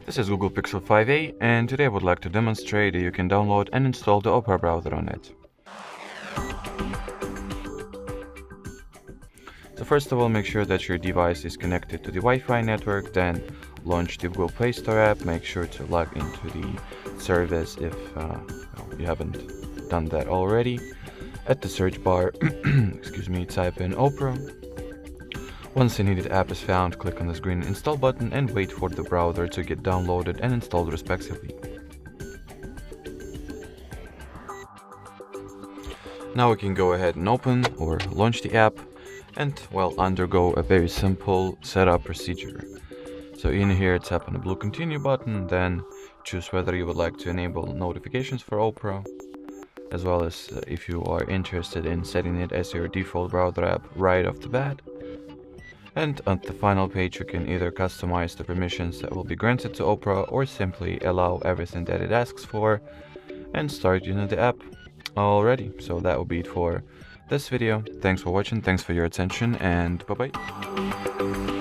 This is Google Pixel 5a, and today I would like to demonstrate that you can download and install the Opera browser on it. So first of all, make sure that your device is connected to the Wi-Fi network, then launch the Google Play Store app. Make sure to log into the service if you haven't done that already. At the search bar, type in Opera. Once the needed app is found, click on this green install button and wait for the browser to get downloaded and installed respectively. Now we can go ahead and open or launch the app and undergo a very simple setup procedure. So in here, tap on the blue continue button, then choose whether you would like to enable notifications for Opera, as well as if you are interested in setting it as your default browser app right off the bat. And on the final page, you can either customize the permissions that will be granted to Opera or simply allow everything that it asks for and start using the app already. So that will be it for this video. Thanks for watching, thanks for your attention, and bye-bye.